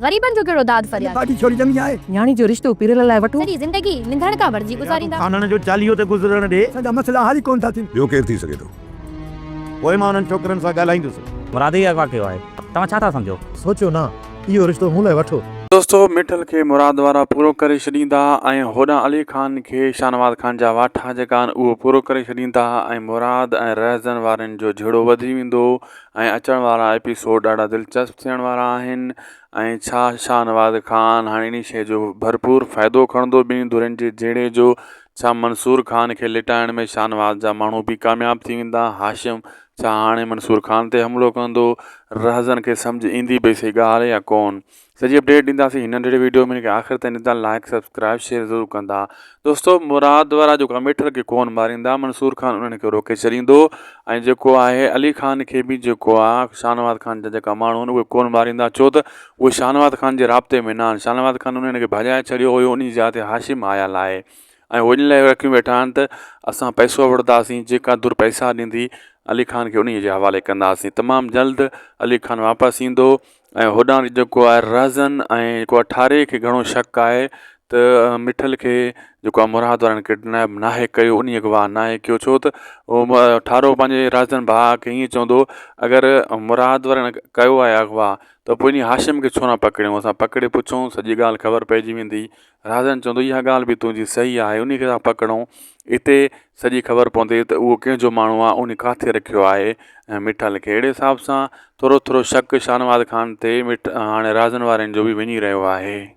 गरीबन जो केड़ो दाद फरियाद बाकी छोरी जमी आए न्याणी जो रिश्तो पीरल लाइ वठो सॼी ज़िंदगी निंधण का भरजी गुज़ारींदा खानन जो चालीहो ते गुज़रण ॾे सदा मसला हल कोन था थियनि ॿियो केरु थी सघे थो पोइ मां उन्हनि छोकिरनि सां ॻाल्हाईंदुसि मुरादी अगवा कयो आहे तव्हां छा था सम्झो सोचो ना इहो रिश्तो मूं लाइ वठो दोस्तों मिठल के मुराद वारा पूरो करे छॾींदा ऐं होॾां अली ख़ान खे शाहनवाज़ ख़ान जा वाठा जेका आहिनि उहो पूरो करे छॾींदा ऐं मुराद ऐं रहज़न वारनि जो झेड़ो वधी वेंदो ऐं अचण वारा एपिसोड ॾाढा दिलचस्प थियण वारा आहिनि ऐं छा शाहनवाज़ ख़ान हाणे इन शइ जो भरपूर फ़ाइदो खणंदो ॿिन्ही धुरनि जे झेड़े जो छा मंसूर ख़ान खे लिटाइण में शाहनवाज़ जा माण्हू बि कामयाबु थी वेंदा हाशिम छा हाणे मंसूर ख़ान ते हमिलो कंदो रहज़न खे सम्झ ईंदी पई सही ॻाल्हि या कोन सॼी अपडेट ॾींदासीं हिन नंढिड़े वीडियो में आख़िर ताईं ॾिसंदा लाइक सब्सक्राइब शेयर ज़रूरु कंदा दोस्तों मुराद वारा जेका मिठल खे कोन मारींदा मंसूर ख़ान उन्हनि खे रोके छॾींदो ऐं जेको आहे अली ख़ान खे बि जेको आहे शाहनवाज़ ख़ान जा जेका माण्हू आहिनि उहे कोन मारींदा छो त उहे शाहनवाज़ ख़ान जे राब्ते में न आहिनि शाहनवाज़ ख़ान उन्हनि खे भॼाए छॾियो हुयो उन जाइ ते हाशिम आयल आहे ऐं उन लाइ रखियूं वेठा आहिनि त असां पैसो वठंदासीं जेका धुर पैसा ॾींदी अली ख़ान खे उन जे हवाले कंदासीं तमामु जल्द अली ख़ान वापसि ईंदो ऐं होॾां जेको आहे रहज़न ऐं जेको अठारे खे घणो शक आहे त मिठल खे जेको आहे मुराद वारनि किडनैप नाहे कयो उन अगवा नाहे कयो छो त उहो ठारो पंहिंजे रहज़न भाउ खे ईअं चवंदो अगरि मुराद वारनि कयो आहे अगवा त पोइ इन हाशिम खे छो न पकड़ियूं असां पकड़े पुछूं सॼी ॻाल्हि ख़बर पइजी वेंदी रहज़न चवंदो इहा ॻाल्हि बि तुंहिंजी सही आहे उन खे असां पकड़ूं हिते सॼी ख़बर पवंदी त उहो कंहिंजो माण्हू आहे उन किथे रखियो आहे ऐं मिठल खे अहिड़े हिसाब सां थोरो थोरो शक शाहनवाज़ ख़ान ते हाणे रहज़न वारनि जो बि वञी रहियो आहे।